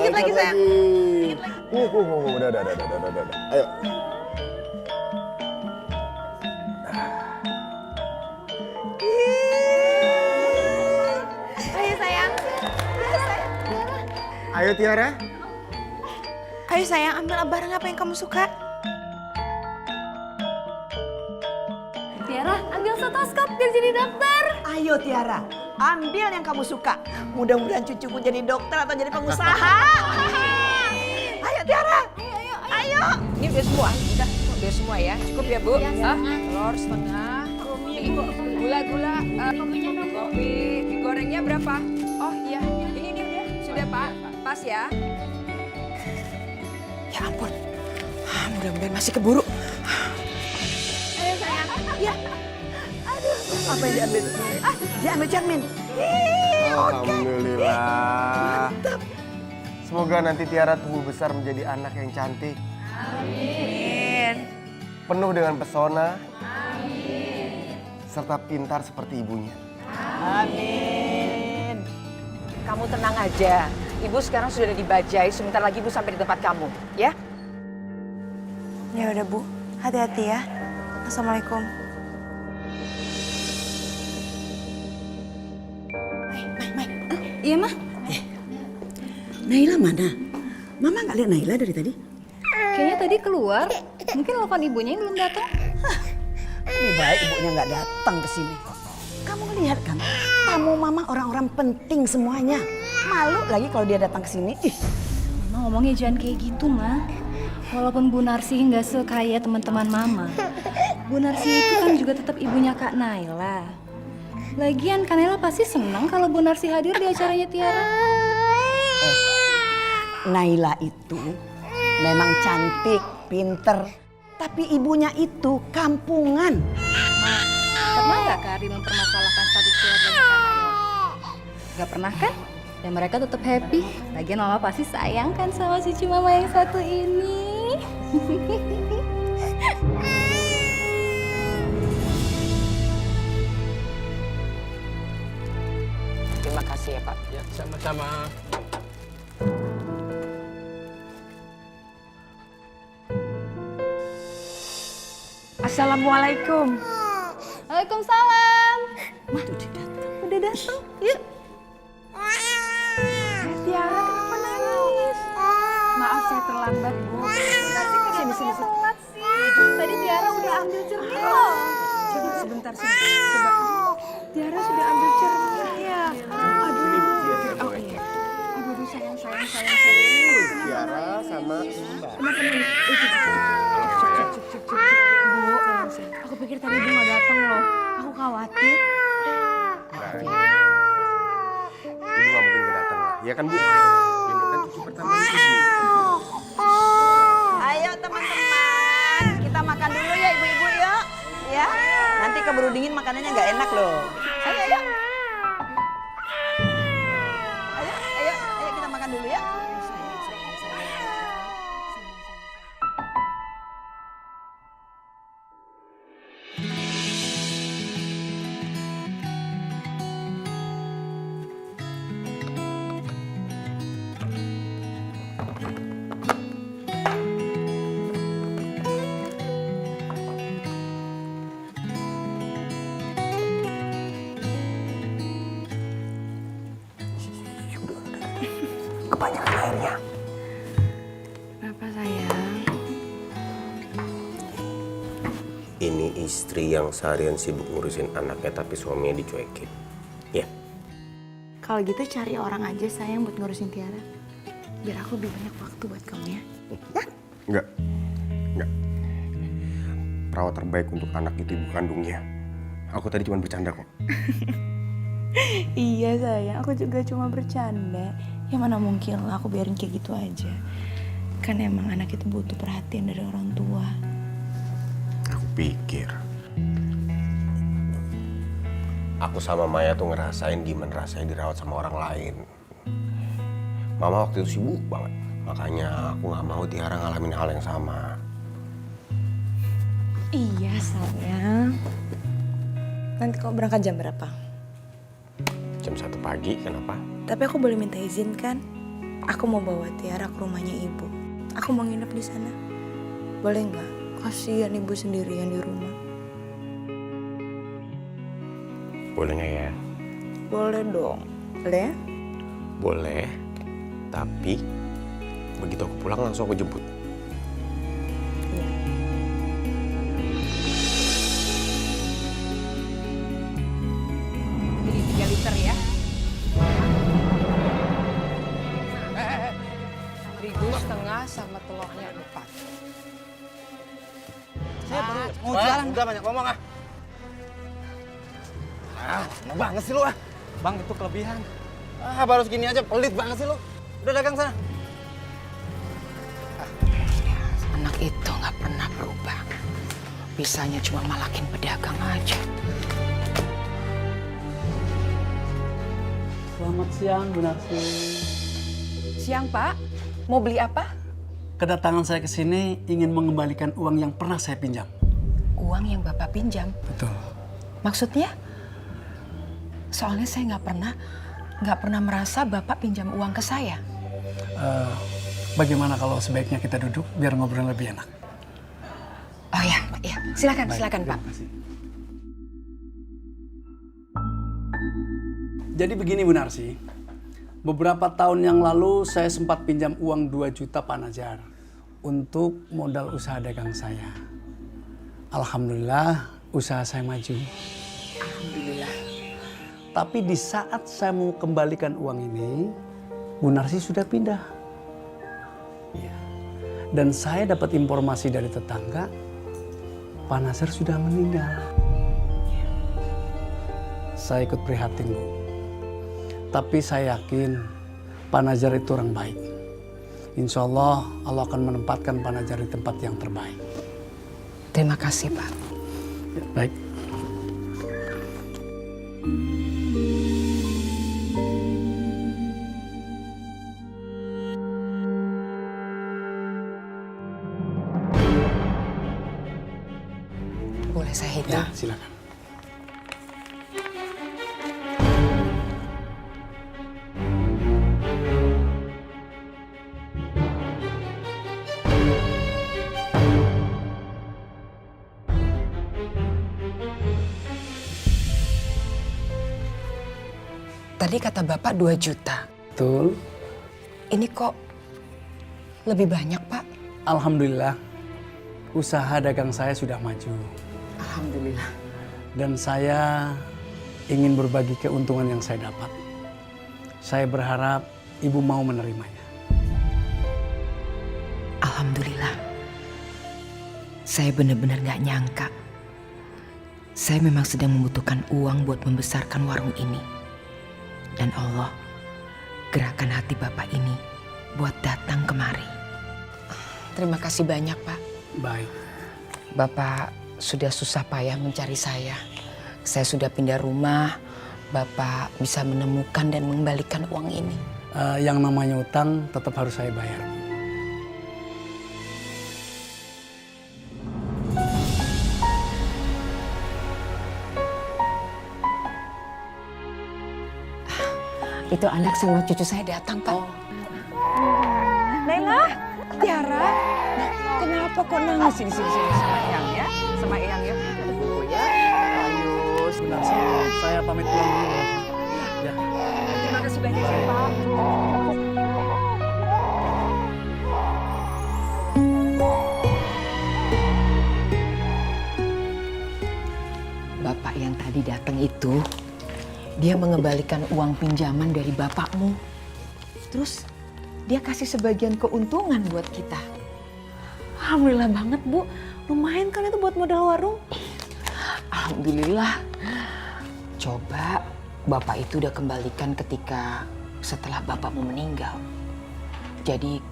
Dikit lagi, sayang. Udah. Ayo. Ayo, sayang. Ayo Tiara. Ayo, sayang, ambil barang apa yang kamu suka. Tiara, ambil stetoskop biar jadi dokter. Ayo Tiara, ambil yang kamu suka. Mudah-mudahan cucuku jadi dokter atau jadi pengusaha. Ayo Tiara. Ayo. Ini udah semua, udah semua ya. Cukup ya Bu? Telur setengah. Gula, kopi. Digorengnya berapa? Oh iya, ini udah. Sudah Pak, pas ya. Ya ampun, mudah-mudahan masih keburu. Ayo, sayang. Ya. Aduh, apa yang diambil? Diambil cermin. Alhamdulillah. Semoga nanti Tiara tumbuh besar menjadi anak yang cantik. Amin. Penuh dengan pesona. Serta pintar seperti ibunya. Amin. Kamu tenang aja. Ibu sekarang sudah di Bajai, sebentar lagi Ibu sampai di tempat kamu, ya? Ya udah, Bu. Hati-hati ya. Assalamualaikum. Iya, Mah? Naila mana? Mama nggak lihat Naila dari tadi? Kayaknya tadi keluar. Mungkin telepon ibunya yang belum datang. Lebih baik ibunya nggak datang ke sini. Kamu lihat kan, tamu mama orang-orang penting semuanya. Malu lagi kalau dia datang ke sini. Ih, Mama ngomongnya jangan kayak gitu, Mah. Walaupun Bu Narsi nggak sekaya teman-teman Mama, Bu Narsi itu kan juga tetap ibunya Kak Naila. Lagian Kak Naila pasti senang kalau Bu Narsi hadir di acaranya Tiara. Naila itu memang cantik, pinter. Tapi ibunya itu kampungan. Pernah nggak Kak Ari mempermasalahkan status keluarganya Kak Naila? Nggak pernah kan? Dan mereka tetap happy. Lagian Mama pasti sayang kan sama cucu Mama yang satu ini. Terima kasih ya Pak. Ya, sama-sama. Assalamualaikum. Waalaikumsalam. Mah, udah datang. Udah datang. Yuk. Tiara, kenapa nangis? Maaf, saya terlambat, Bu. Sini. Tadi Tiara udah ambil cermin loh. Coba sebentar. Coba. Tiara sudah ambil cermin ya. Aduh, sayang. Tiara sama Mbak. Bu, aku pikir tadi Ibu nggak datang loh. Aku khawatir. Ibu nggak mungkin kedatang lah. Ya kan Bu? Ini kan cucu pertama Ibu. Ayo teman-teman, kita makan dulu ya ibu-ibu yuk. Ya, nanti keburu dingin makanannya nggak enak loh. Ayo. Ayo kita makan dulu ya. Kebanyakan airnya. Kenapa, sayang? Ini istri yang seharian sibuk ngurusin anaknya tapi suaminya dicuekin. Ya. Kalau gitu cari orang aja sayang buat ngurusin Tiara. Biar aku lebih banyak waktu buat kamu ya. Enggak. Perawat terbaik untuk anak itu ibu kandungnya. Aku tadi cuma bercanda kok. Iya sayang, aku juga cuma bercanda. Ya mana mungkin lah aku biarin kayak gitu aja. Kan emang anak itu butuh perhatian dari orang tua. Aku pikir aku sama Maya tuh ngerasain gimana rasanya dirawat sama orang lain. Mama waktu itu sibuk banget. Makanya aku gak mau Tiara ngalamin hal yang sama. Iya sayang. Nanti kamu berangkat jam berapa? Jam 1 pagi, kenapa? Tapi aku boleh minta izin kan? Aku mau bawa Tiara ke rumahnya ibu. Aku mau nginep di sana. Boleh nggak? Kasihan ibu sendirian di rumah. Boleh nggak ya? Boleh dong. Boleh ya? Boleh. Tapi begitu aku pulang langsung aku jemput. Iya. Jadi 3 liter ya. 1.500 sama telurnya 4. Saya baru mau jalan. Udah banyak ngomong ah. Mau banget sih lu ah. Bang itu kelebihan. Baru segini aja pelit banget sih lu. Udah dagang sana. Anak itu nggak pernah berubah. Bisanya cuma malakin pedagang aja. Selamat siang, Bu Narsi. Siang, Pak. Mau beli apa? Kedatangan saya ke sini ingin mengembalikan uang yang pernah saya pinjam. Uang yang Bapak pinjam. Betul. Maksudnya? Soalnya saya nggak pernah merasa Bapak pinjam uang ke saya. Bagaimana kalau sebaiknya kita duduk biar ngobrol lebih enak? Oh ya, Pak. Ya. Silakan, Baik, silakan, Pak. terima kasih. Jadi begini Bu Narsi, beberapa tahun yang lalu saya sempat pinjam uang 2 juta Pak Najar untuk modal usaha dagang saya. Alhamdulillah usaha saya maju. Alhamdulillah. Tapi di saat saya mau kembalikan uang ini, Bu Narsi sudah pindah. Ya. Dan saya dapat informasi dari tetangga, Pak Nasir sudah meninggal. Saya ikut prihatin, Bu. Tapi saya yakin Pak Najar itu orang baik. Insya Allah akan menempatkan Pak Najar di tempat yang terbaik. Terima kasih, Pak. Ya, baik. Boleh saya hitung? Ya, silakan. Tadi kata Bapak 2 juta. Betul. Ini kok lebih banyak, Pak? Alhamdulillah, usaha dagang saya sudah maju. Alhamdulillah. Dan saya ingin berbagi keuntungan yang saya dapat. Saya berharap Ibu mau menerimanya. Alhamdulillah. Saya benar-benar gak nyangka. Saya memang sedang membutuhkan uang buat membesarkan warung ini. Dan Allah gerakan hati Bapak ini buat datang kemari. Terima kasih banyak, Pak. Baik. Bapak sudah susah payah mencari saya. Saya sudah pindah rumah. Bapak bisa menemukan dan mengembalikan uang ini. Yang namanya utang tetap harus saya bayar. Itu anak sama cucu saya datang, Pak. Lela, Tiara, kenapa kok nangis di sini sama Eyang ya? Sama Eyang ya? Tunggu ya. Ayo, Benar sih, saya pamit pulang dulu. Ya. terima kasih banyak ya, Pak. Bapak yang tadi datang itu, dia mengembalikan uang pinjaman dari bapakmu. Terus dia kasih sebagian keuntungan buat kita. Alhamdulillah banget, Bu. Lumayan kan itu buat modal warung. Alhamdulillah. Coba bapak itu udah kembalikan ketika setelah bapakmu meninggal. Jadi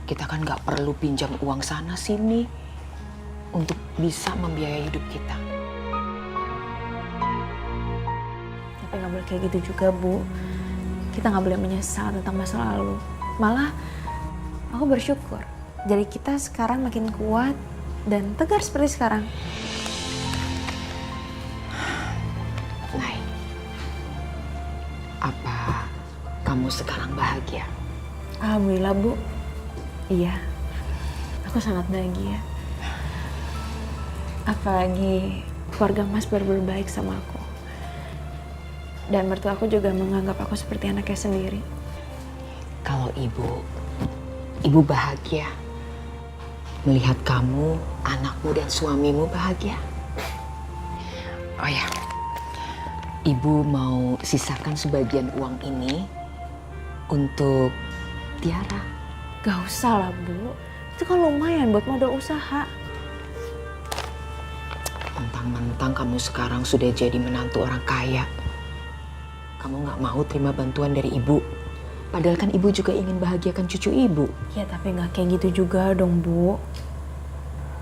kita kan nggak perlu pinjam uang sana sini untuk bisa membiayai hidup kita. Tapi nggak boleh kayak gitu juga, Bu. Kita nggak boleh menyesal tentang masa lalu. Malah aku bersyukur. Jadi kita sekarang makin kuat dan tegar seperti sekarang. Nay, apa kamu sekarang bahagia? Alhamdulillah Bu. Iya, aku sangat bahagia. Apalagi keluarga Mas berbaik sama aku. Dan mertua aku juga menganggap aku seperti anaknya sendiri. Kalau ibu bahagia melihat kamu, anakmu dan suamimu bahagia. Oh ya, ibu mau sisakan sebagian uang ini untuk Tiara. Gak usah lah Bu, itu kan lumayan buat modal usaha. Mentang-mentang kamu sekarang sudah jadi menantu orang kaya, kamu gak mau terima bantuan dari ibu. Padahal kan ibu juga ingin bahagiakan cucu ibu. Ya tapi gak kayak gitu juga dong Bu.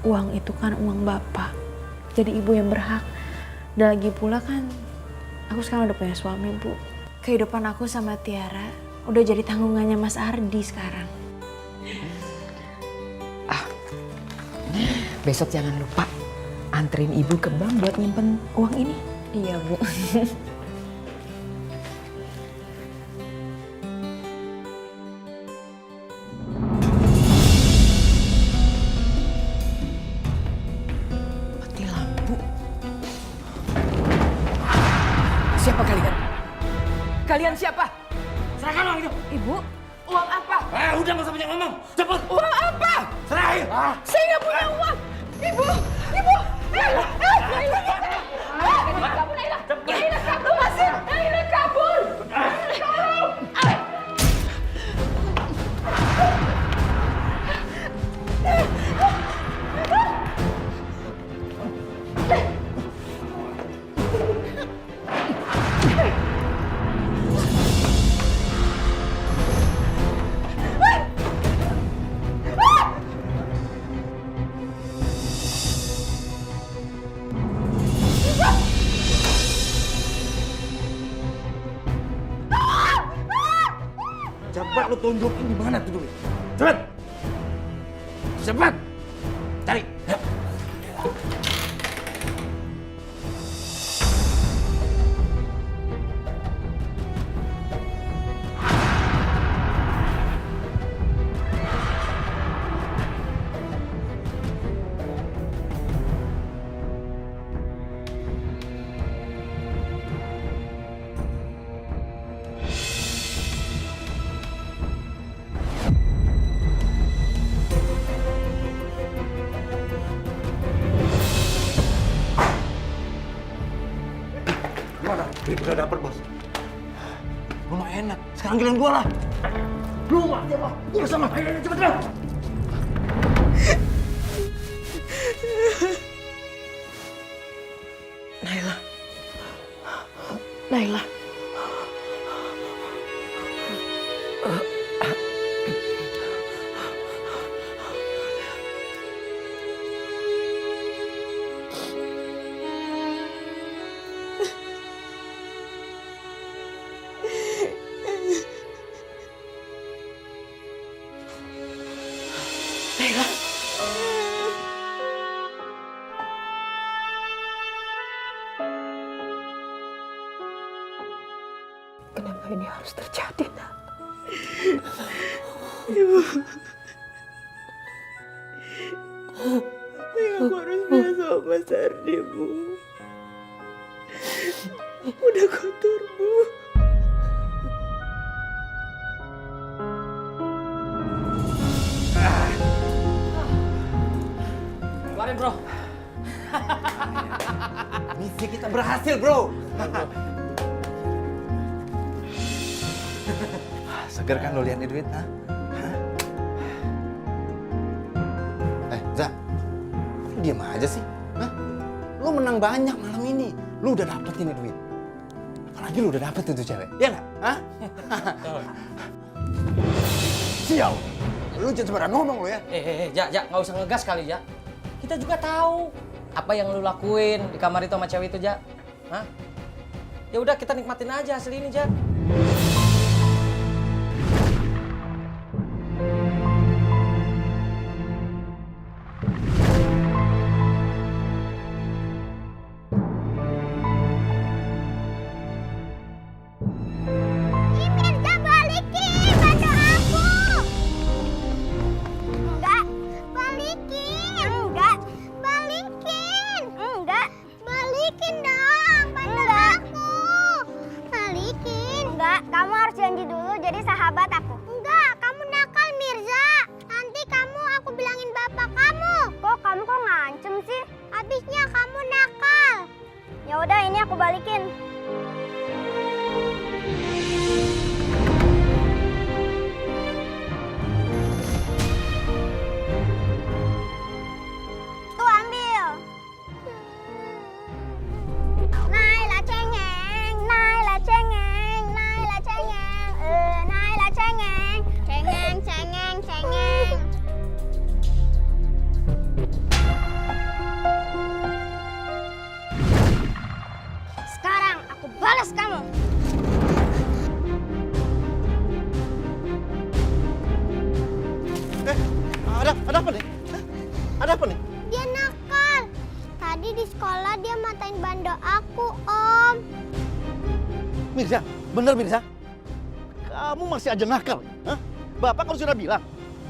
Uang itu kan uang Bapak. Jadi ibu yang berhak. Dan lagi pula kan aku sekarang udah punya suami Bu. Kehidupan aku sama Tiara udah jadi tanggungannya Mas Ardi sekarang. Besok jangan lupa anterin ibu ke bank buat nyimpen uang ini. Iya Bu. Mati lampu. Siapa kalian? Kalian siapa? Serahkan uang itu. Ibu, uang apa? Udah nggak usah banyak ngomong. Cepet. Uang apa? Serahin. Saya nggak punya uang. Ibu. Naila kabur masih. Naila kabur. Cepat lu tunjukin di mana tuh duit. Cepat. Cepat. Cari. Ya. Gimana? Duit udah dapet, Bos. Rumah enak. Sekarang giliran gua lah. Rumah dia, Bos. Gua sama. Ayo, cepet, cepet. Naila. Kenapa ini harus terjadi, Nak? Aku harus bilang sama Mas Ardi, Bu. Udah kotor, Bu. Keluarin, Bro. Misi kita berhasil, Bro. Seger kan lo lihat nih duit, ha? Zak, lu diem aja sih, hah? Lu menang banyak malam ini, lu udah dapet ini duit. Apalagi lu udah dapet itu cewek, ya nggak? Hah? Sial, lu jangan sembarangan ngomong lo ya. Jak, nggak usah ngegas kali, Jak. Kita juga tahu apa yang lu lakuin di kamar itu sama cewek itu, Jak. Hah? Ya udah kita nikmatin aja hasil ini, Jak. Ada apa nih? Hah? Ada apa nih? Dia nakal. Tadi di sekolah dia matain bando aku, Om. Mirza, bener Mirza? Kamu masih aja nakal. Hah? Bapak kan sudah bilang,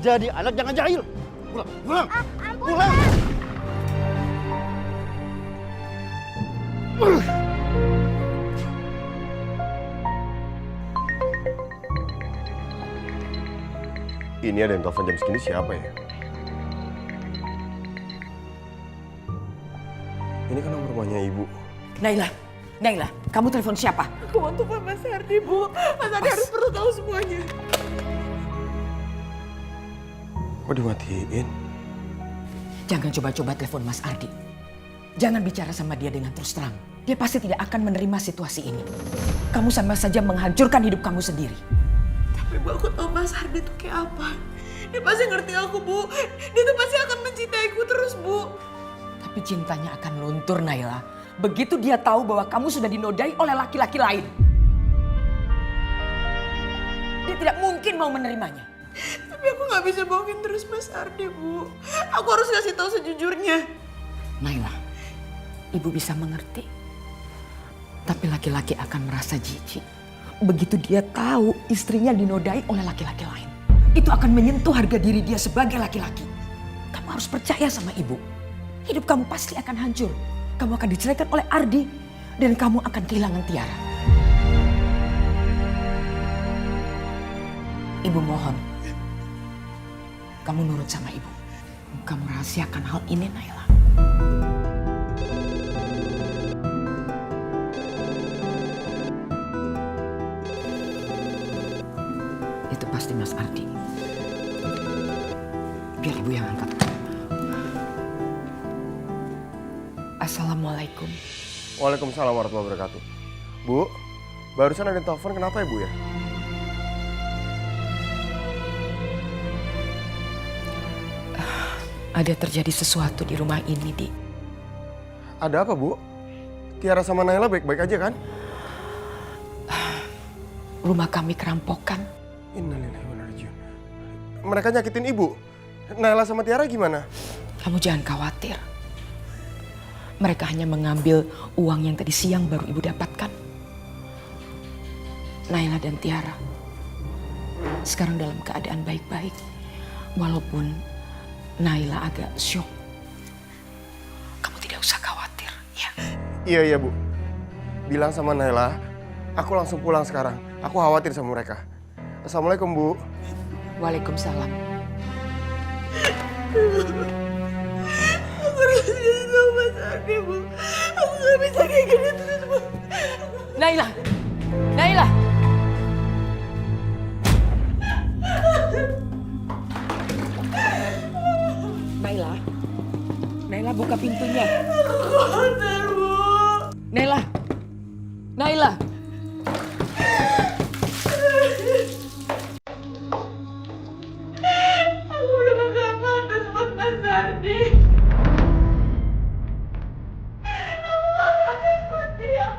jadi anak jangan jahil. Pulang, pulang. Ampun, Pulang. Ini ada yang telepon jam segini siapa ya? Ini kan nomor rumahnya ibu. Naila, kamu telepon siapa? Aku mau telepon Mas Ardi, Bu. Mas Ardi harus perlu tahu semuanya. Kok dimatiin? Jangan coba-coba telepon Mas Ardi. Jangan bicara sama dia dengan terus terang. Dia pasti tidak akan menerima situasi ini. Kamu sama saja menghancurkan hidup kamu sendiri. Tapi Bu, aku tahu Mas Ardi itu kayak apa. Dia pasti ngerti aku, Bu. Dia tuh pasti akan mencintaiku terus, Bu. Tapi cintanya akan luntur, Naila. Begitu dia tahu bahwa kamu sudah dinodai oleh laki-laki lain. Dia tidak mungkin mau menerimanya. Tapi aku nggak bisa bohongin terus Mas Ardi, Bu. Aku harus kasih tahu sejujurnya. Naila, ibu bisa mengerti. Tapi laki-laki akan merasa jijik. Begitu dia tahu istrinya dinodai oleh laki-laki lain. Itu akan menyentuh harga diri dia sebagai laki-laki. Kamu harus percaya sama ibu. Hidup kamu pasti akan hancur. Kamu akan diceraikan oleh Ardi. Dan kamu akan kehilangan Tiara. Ibu mohon. Kamu nurut sama ibu. Kamu rahasiakan hal ini, Naila. Itu pasti Mas Ardi. Biar ibu yang angkat. Assalamualaikum. Waalaikumsalam warahmatullahi wabarakatuh. Bu, barusan ada yang telepon, kenapa ya Bu ya? Ada terjadi sesuatu di rumah ini, Di. Ada apa Bu? Tiara sama Naila baik-baik aja kan? Rumah kami kerampokan. Innalillahi wa inna ilaihi raji'un. Mereka nyakitin ibu. Naila sama Tiara gimana? Kamu jangan khawatir. Mereka hanya mengambil uang yang tadi siang baru ibu dapatkan. Naila dan Tiara sekarang dalam keadaan baik-baik. Walaupun Naila agak syok. Kamu tidak usah khawatir, ya? Iya Bu. Bilang sama Naila, aku langsung pulang sekarang. Aku khawatir sama mereka. Assalamualaikum Bu. Waalaikumsalam. Aku harus kasih tahu Mas Ardi, Bu. Aku nggak bisa kayak gini terus, Bu. Naila! Naila! Naila? Naila buka pintunya. Aku khawatir, Bu. Naila! Naila! Aku udah gak pantas buat Mas Ardi. Aku gak pantas buat dia.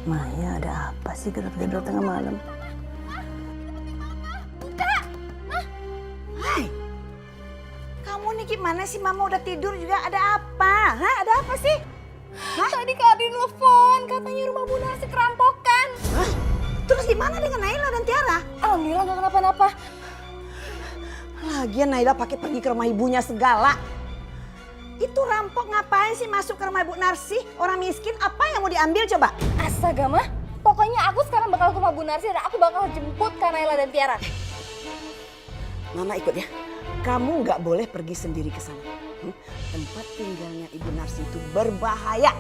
Maya, ada apa sih gedor-gedor tengah malam? Hai, kamu nih gimana sih? Mama udah tidur juga, ada apa? Hah, ada apa sih? Hah? Tadi Kak Adin telepon, katanya rumah Bu Narsi kerampokan. Hah? Terus gimana dengan Naila dan Tiara? Alhamdulillah gak kenapa-napa. Lagian Naila pakai pergi ke rumah ibunya segala. Itu rampok ngapain sih masuk ke rumah Bu Narsi? Orang miskin, apa yang mau diambil coba? Astaga, Mah. Pokoknya aku sekarang bakal ke rumah Bu Narsi dan aku bakal jemput Kak Naila dan Tiara. Mama ikut ya. Kamu nggak boleh pergi sendiri ke sana. Tempat tinggalnya Ibu Narsi itu berbahaya.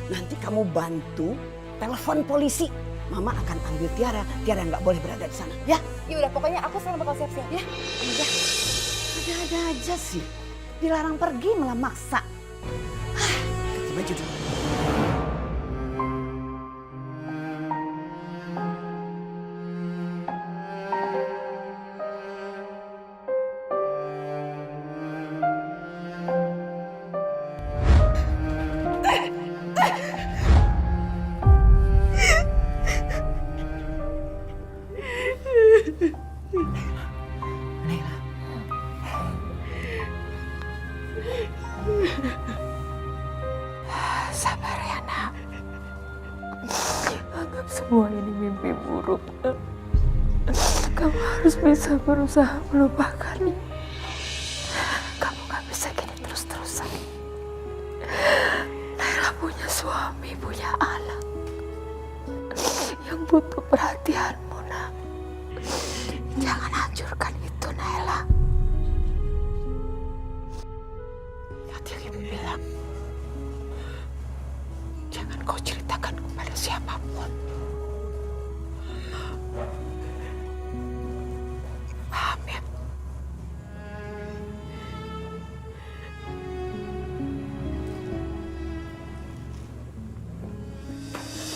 Nanti kamu bantu telepon polisi. Mama akan ambil Tiara. Tiara nggak boleh berada di sana, ya? Ya udah, pokoknya aku sekarang bakal siap-siap ya. Udah. Ada-ada aja sih. Dilarang pergi malah maksa. Ganti baju dulu. Sabar ya, nak. Anggap semua ini mimpi buruk, nak. Kamu harus bisa berusaha melupakannya. Kamu gak bisa gini terus-terusan. Naila punya suami, punya anak yang butuh perhatianmu, nak. Jangan hancurkan itu, Naila. Tadi ibu bilang, jangan kau ceritakan kepada siapapun. Paham ya?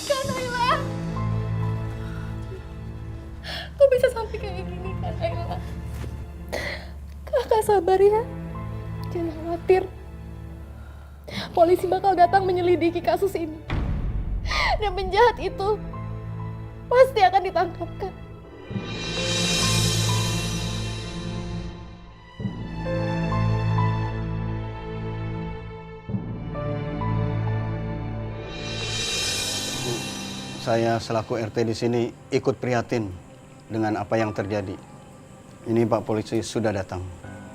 Kak Naila, kok bisa sampai kayak gini, Kak Naila? Kakak sabar ya, jangan khawatir. Polisi bakal datang menyelidiki kasus ini. Dan penjahat itu pasti akan ditangkap, Kak. Saya selaku RT di sini ikut prihatin dengan apa yang terjadi. Ini Pak Polisi sudah datang.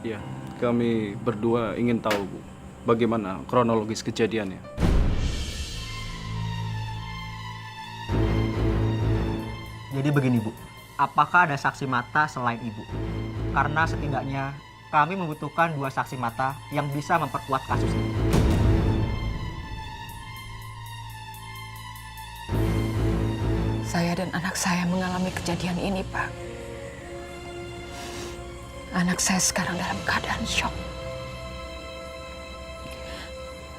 Ya, kami berdua ingin tahu, Bu, bagaimana kronologis kejadiannya. Jadi begini, Bu. Apakah ada saksi mata selain Ibu? Karena setidaknya kami membutuhkan 2 saksi mata yang bisa memperkuat kasus ini. Saya dan anak saya mengalami kejadian ini, Pak. Anak saya sekarang dalam keadaan syok.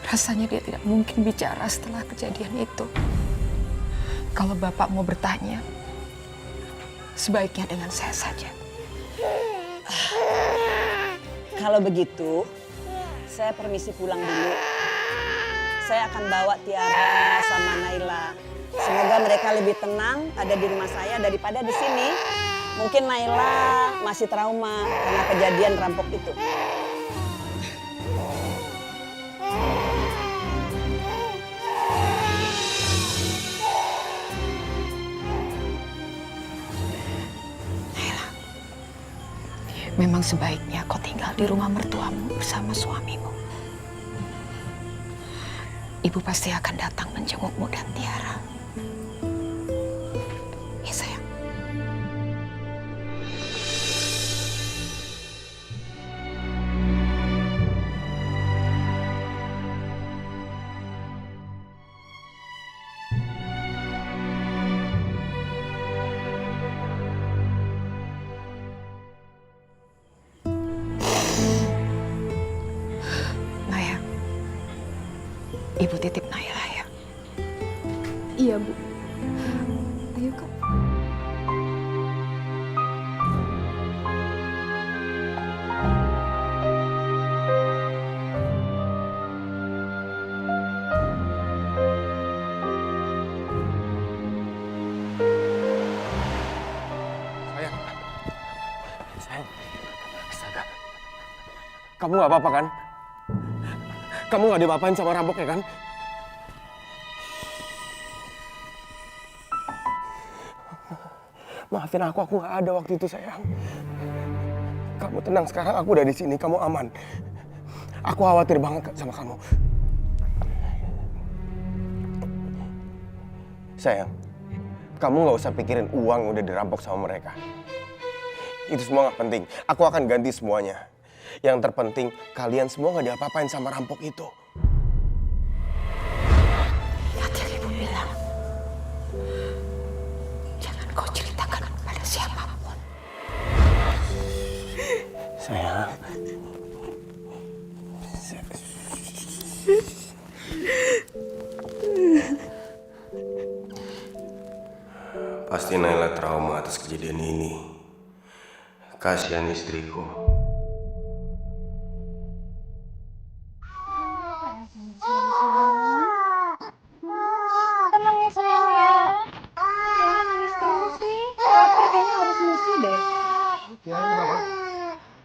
Rasanya dia tidak mungkin bicara setelah kejadian itu. Kalau Bapak mau bertanya, sebaiknya dengan saya saja. Kalau begitu, saya permisi pulang dulu. Saya akan bawa Tiara sama Naila. Semoga mereka lebih tenang ada di rumah saya daripada di sini. Mungkin Naila masih trauma karena kejadian rampok itu. Naila, memang sebaiknya kau tinggal di rumah mertuamu bersama suamimu. Ibu pasti akan datang menjengukmu dan Tiara. Ya, sayang. Naya, Ibu titip Naila ya. Iya, Bu. Ayo, Kak. Sayang. Astaga. Kamu gak apa-apa kan? Kamu gak diapa-apain sama rampok ya kan? Maafin aku gak ada waktu itu sayang. Kamu tenang sekarang, aku udah di sini, kamu aman. Aku khawatir banget sama kamu. Sayang, kamu gak usah pikirin uang udah dirampok sama mereka. Itu semua gak penting, aku akan ganti semuanya. Yang terpenting, kalian semua gak diapa-apain sama rampok itu. Tadi Ibu bilang, Pasti Naila trauma atas kejadian ini. Kasihan istriku. Tenang ya sayang ya. Jangan nangis terus sih. Lapar kayaknya harus musi deh.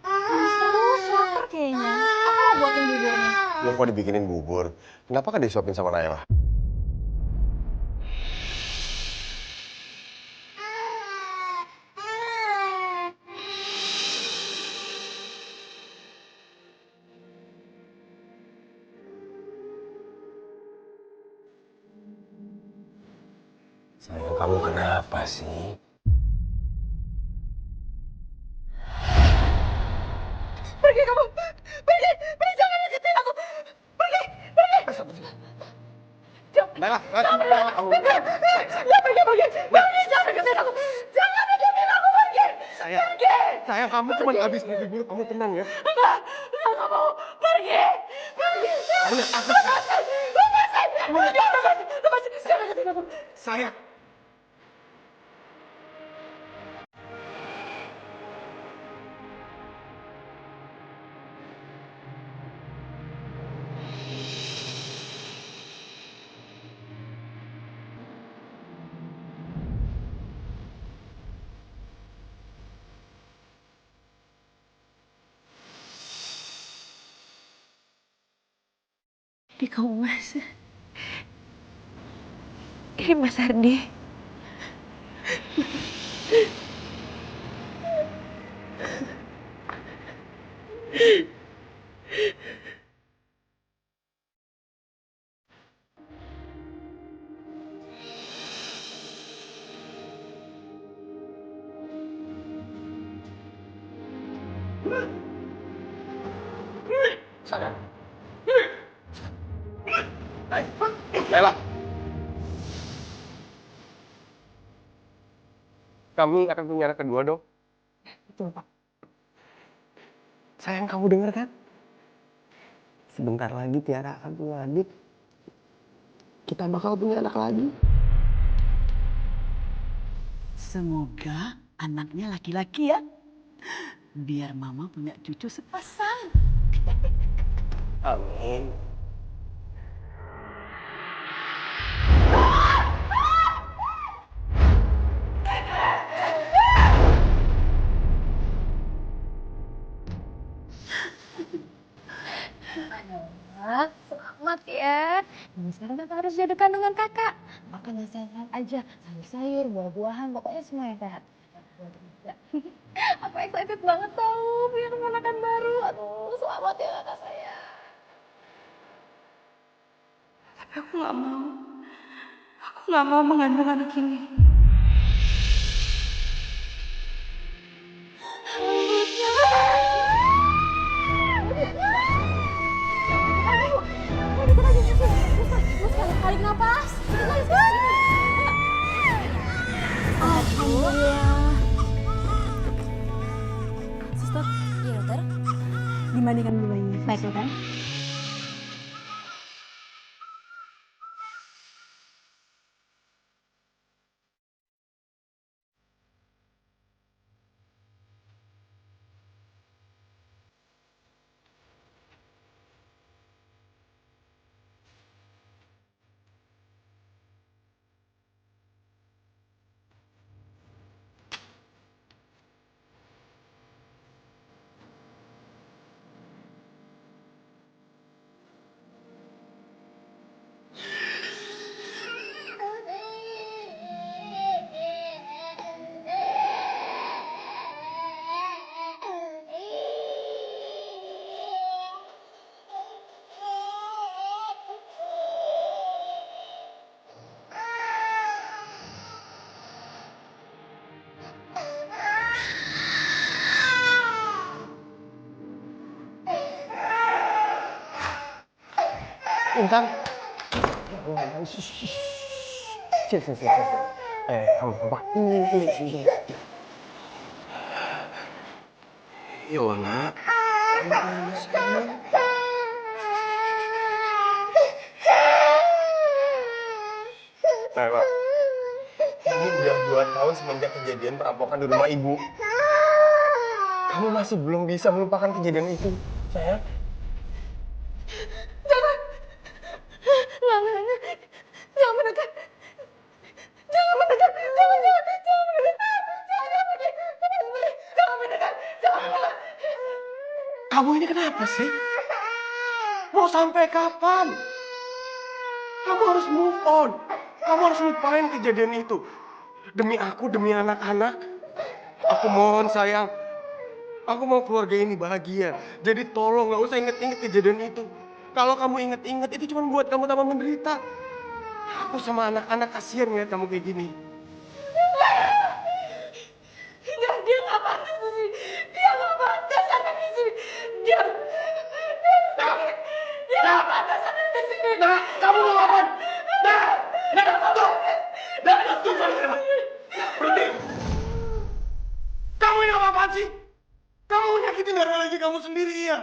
Nangis terus, lapar kayaknya. Aku mau buatin buburnya. Ya kok dibikinin bubur? Kenapa kan disuapin sama Naila? Sayang, kamu kenapa sih? Pergi kamu! Pergi! Pergi, jangan deketin aku! Pergi! Pergi! Naila, kamu... Pergi! Pergi! Pergi! Jangan deketin aku! Jangan deketin aku! Pergi! Pergi! sayang kamu cuma habis mimpi buruk, kamu tenang ya. Enggak mau! Pergi! Pergi! Lepasin! Jangan deketin aku! Sayang. Ini kamu Mas. Ini Mas Ardi. Sayang. Naila. Kami akan punya anak kedua, dong. Betul, Pak. Sayang, kamu dengar kan? Sebentar lagi Tiara akan punya adik. Kita bakal punya anak lagi. Semoga anaknya laki-laki ya. Biar mama punya cucu sepasang. Amin. Selamat ya. Sekarang kakak harus jadi kandungan kakak. Makan yang sehat aja. Sayur-sayur, buah-buahan, pokoknya semua yang sehat. Aku excited banget tau punya keponakan baru. Aduh, selamat ya kakak saya. Tapi aku nggak mau. Aku nggak mau mengandung anak ini. Tarik nafas. Alhamdulillah. Suster, iya dokter. Dimandikan dulu ini. Baik dokter. Intan. Sini. Apa? Ini. Yona. Naila. Ini udah 2 tahun semenjak kejadian perampokan di rumah ibu. Kamu masih belum bisa melupakan kejadian itu, sayang? Jangan mendekat. Jangan mendekat. Jangan mendekat. Jangan mendekat. Kamu ini kenapa sih? Mau sampai kapan? Kamu harus move on. Kamu harus lupain kejadian itu. Demi aku, demi anak-anak. Aku mohon sayang. Aku mau keluarga ini bahagia. Jadi tolong gak usah inget-inget kejadian itu. Kalau kamu inget-inget itu cuma buat kamu tambah menderita. Aku sama anak-anak kasihan ngeliat kamu kayak gini. Dia nggak pantas di sini. Dia nggak pantas ada di sini. Dia nggak pantas ada di sini. Nah, kamu mau apa? Berhenti. Kamu ini apa-apaan sih? Kamu nyakitin darah lagi kamu sendiri ya?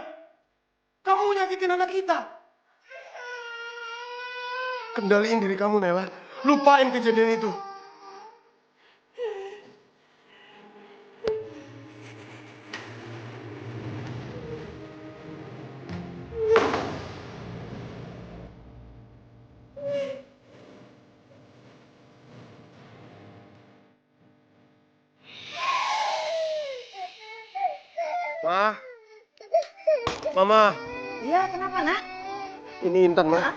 Kamu nyakitin anak kita. Kendaliin diri kamu, Nela. Lupain kejadian itu. Ma, Mama. Iya, kenapa, Nak? Ini Intan, Ma.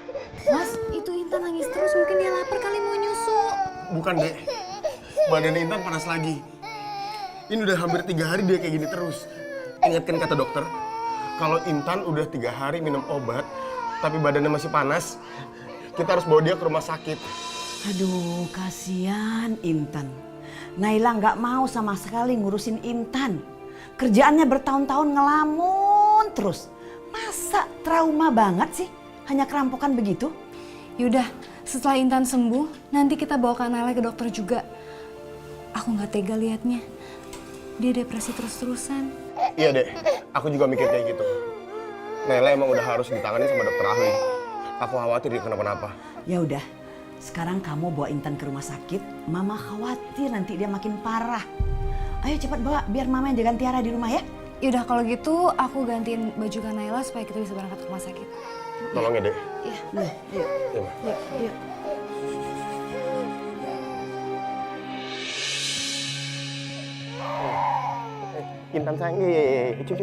Mas, itu Intan nangis terus. Mungkin dia lapar kali mau nyusu. Bukan, Dek. Badan Intan panas lagi. Ini udah hampir 3 hari dia kayak gini terus. Ingat kan kata dokter, kalau Intan udah 3 hari minum obat, tapi badannya masih panas, kita harus bawa dia ke rumah sakit. Aduh, kasihan Intan. Naila nggak mau sama sekali ngurusin Intan. Kerjaannya bertahun-tahun ngelamun terus. Masa trauma banget sih? Hanya kerampokan begitu? Yaudah, setelah Intan sembuh, nanti kita bawa Naila ke dokter juga. Aku nggak tega liatnya. Dia depresi terus-terusan. Iya, Dek. Aku juga mikir kayak gitu. Nela emang udah harus ditangani sama dokter ahli. Aku khawatir dia kenapa-napa. Ya udah, sekarang kamu bawa Intan ke rumah sakit. Mama khawatir nanti dia makin parah. Ayo cepat bawa, biar Mama yang jagain Tiara di rumah ya. Yaudah kalau gitu aku gantiin baju Naila supaya kita bisa berangkat ke rumah sakit. Tolong ya, Dek. Iya. Yuk, yuk. Iya, Ma. Yuk, yuk. Intan sayang, cuk.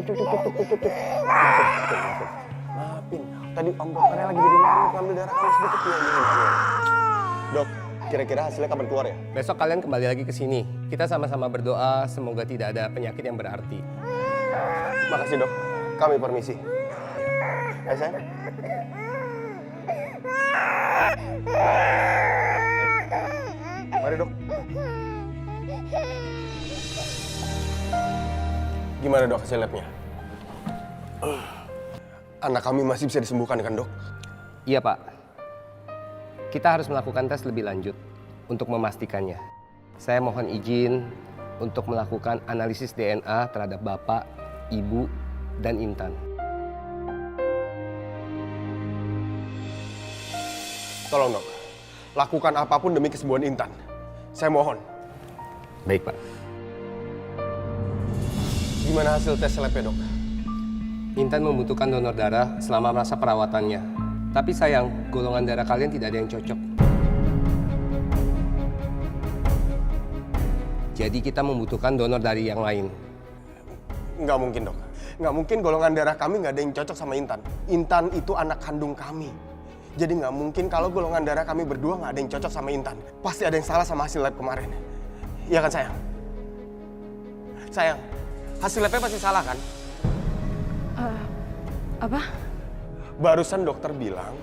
Maafin, tadi om dokternya lagi jadi ngamuk ngambil darah kamu sedikit ya. Dok, kira-kira hasilnya kapan keluar ya? Besok kalian kembali lagi ke sini. Kita sama-sama berdoa semoga tidak ada penyakit yang berarti. Makasih, Dok. Kami permisi. Ayo, sayang. Mari, Dok. Gimana, Dok, hasil labnya? Anak kami masih bisa disembuhkan kan, Dok? Iya, Pak. Kita harus melakukan tes lebih lanjut untuk memastikannya. Saya mohon izin untuk melakukan analisis DNA terhadap Bapak, Ibu, dan Intan. Tolong, Dok. Lakukan apapun demi kesembuhan Intan. Saya mohon. Baik, Pak. Gimana hasil tes labnya, Dok? Intan membutuhkan donor darah selama masa perawatannya. Tapi sayang, golongan darah kalian tidak ada yang cocok. Jadi kita membutuhkan donor dari yang lain. Nggak mungkin, Dok. Nggak mungkin golongan darah kami nggak ada yang cocok sama Intan. Intan itu anak kandung kami. Jadi nggak mungkin kalau golongan darah kami berdua nggak ada yang cocok sama Intan. Pasti ada yang salah sama hasil lab kemarin. Iya kan, sayang? Sayang, hasil labnya pasti salah kan? Apa? Barusan dokter bilang,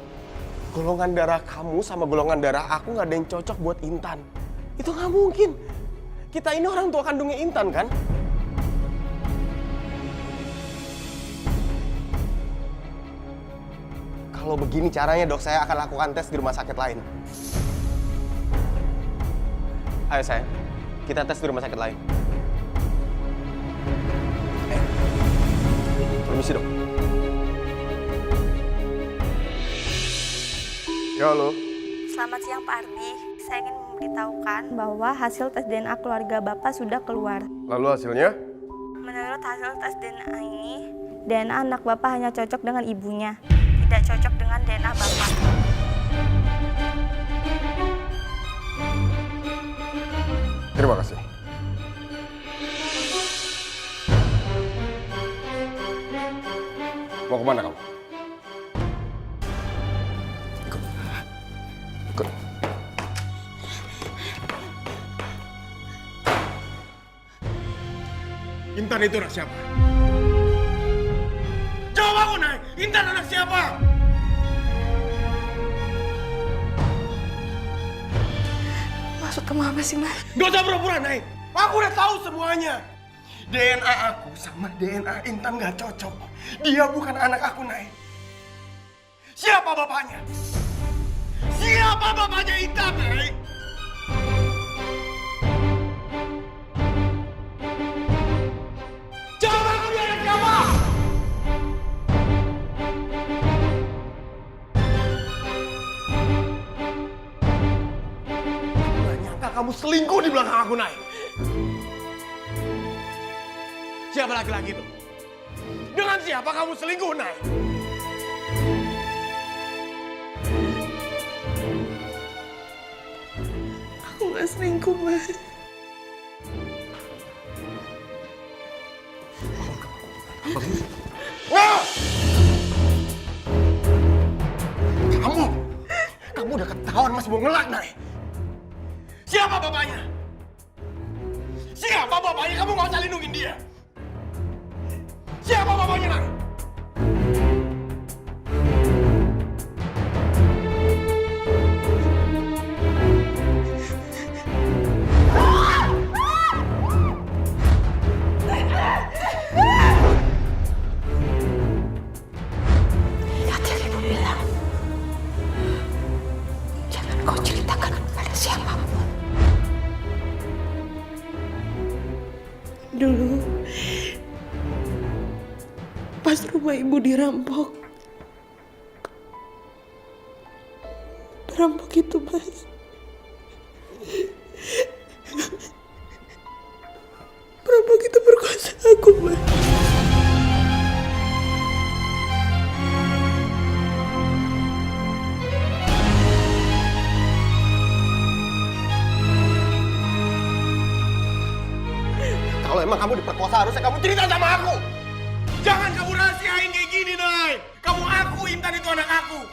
golongan darah kamu sama golongan darah aku nggak ada yang cocok buat Intan. Itu nggak mungkin. Kita ini orang tua kandungnya Intan, kan? Kalau begini caranya, Dok, saya akan lakukan tes di rumah sakit lain. Ayo, sayang. Kita tes di rumah sakit lain. Permisi, Dok. Ya, halo. Selamat siang Pak Ardi. Saya ingin memberitahukan bahwa hasil tes DNA keluarga Bapak sudah keluar. Lalu hasilnya? Menurut hasil tes DNA ini, DNA anak Bapak hanya cocok dengan ibunya, tidak cocok dengan DNA Bapak. Terima kasih. Mau kemana kamu? Ikut. Intan itu anak siapa? Jawab aku, Nay! Intan anak siapa? Maksud kamu apa sih, Mas? Gak usah pura-pura, Nay! Aku udah tahu semuanya! DNA aku sama DNA Intan gak cocok. Dia bukan anak aku, Nay. Siapa bapaknya? Siapa bapaknya Intan, Nay? Jawab aku, dia anak siapa? Gak nyangka kamu selingkuh di belakang aku, Nay. Siapa laki-laki itu? Dengan siapa kamu selingkuh, Nay? Aku nggak selingkuh, Mas. Wah! Kamu udah ketahuan masih mau ngelak, Nay. Siapa bapaknya? Siapa bapaknya? Kamu nggak usah lindungin dia. Siapa bapaknya, Nay? Lihat yang ibu bilang. Jangan kau ceritakan pada siapapun. Dulu, pas rumah ibu dirampok. Perampok itu, Mas. Perampok itu berkuasa aku, Mas. Kalau emang kamu diperkosa, harusnya kamu cerita sama aku. Jangan kamu rahasiain kayak gini, Nay. Kamu aku, Intan itu anak aku.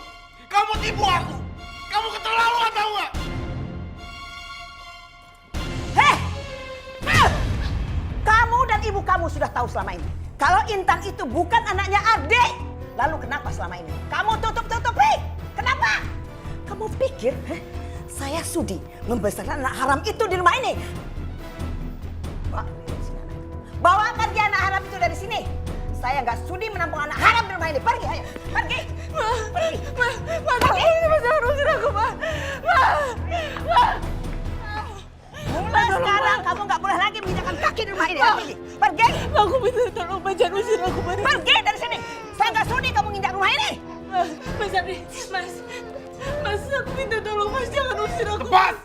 Kamu tipu aku. Kamu keterlaluan, tahu nggak? Heh! Kamu dan ibu kamu sudah tahu selama ini. Kalau Intan itu bukan anaknya Ardi. Lalu kenapa selama ini kamu tutup-tutupi? Kenapa? Kamu pikir saya sudi membesarkan anak haram itu di rumah ini? Bawa pergi anak haram itu dari sini. Saya nggak sudi menampung anak haram di rumah ini. Pergi, ayo. Pergi. Pergi. Pergi. Ini masih urusin aku, Ma. Mulai sekarang kamu nggak boleh lagi menginjakkan kaki di rumah ini. Pergi. Aku minta tolong, Ma. Jangan usir aku, Ma. Pergi dari sini. Saya nggak sudi kamu menginjak rumah ini. Mas Ardi, Mas, aku minta tolong, Mas. Jangan usir aku. Lepas!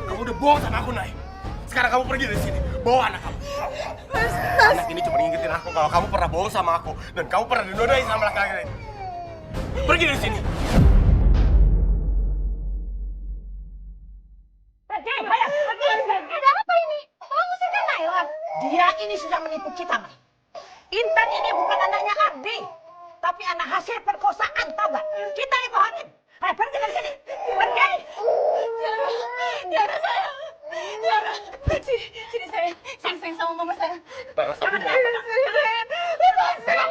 Kamu udah bohong sama aku, Nay. Sekarang kamu pergi dari sini. Bawa anak kamu. Mas. Anak ini cuma ngingetin aku kalau kamu pernah bohong sama aku. Dan kamu pernah dinodai sama laki-laki lain. Pergi dari sini. Pergi, ayo. Pergi. Ada apa ini? Kamu ngusirkan Naila? Dia ini sudah menipu kita, Mas. Intan ini bukan anaknya Ardi. Tapi anak hasil perkosaan, tahu gak? Kita yang bohongin. Ayo pergi dari sini. Pergi. Tiara sayang. Tiara. Sini sayang. Sini sayang sama mama sayang. Sini sayang.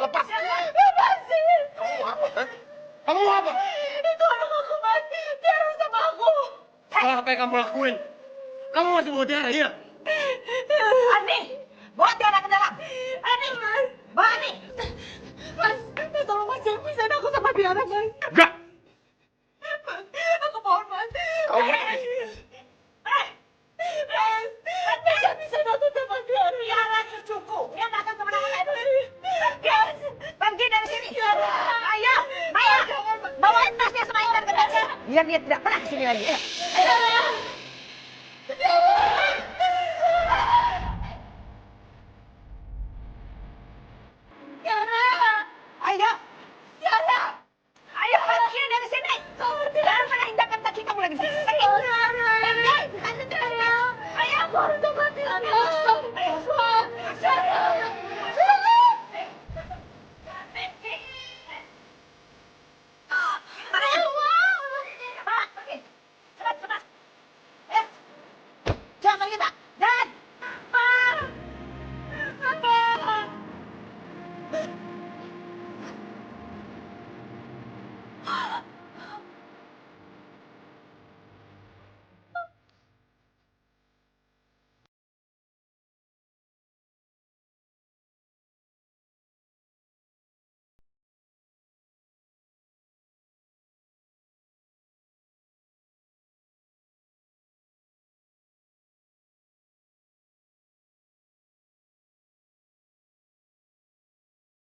Lepasin. Lepas. Lepasin. Kamu mau apa? Hah? Kamu mau apa? Itu anak aku, Mas. Tiara sama aku. Salah apa yang kamu lakuin? Kamu masih bawa Tiara, iya? Ardi, bawa Tiara ke dalam. Ardi, bawa Ardi. Mas, tolong Mas jangan pisahin aku sama Tiara, Mas. Enggak. Aku mohon, Mas. Kamu pergi. Mas, jangan pisahin aku sama Tiara. Tiara cucuku, dia tak akan kemana-mana itu. Pergi dari sini. Ayo, bawain tasnya sama Intan ke dalam. dia tidak pernah kesini lagi.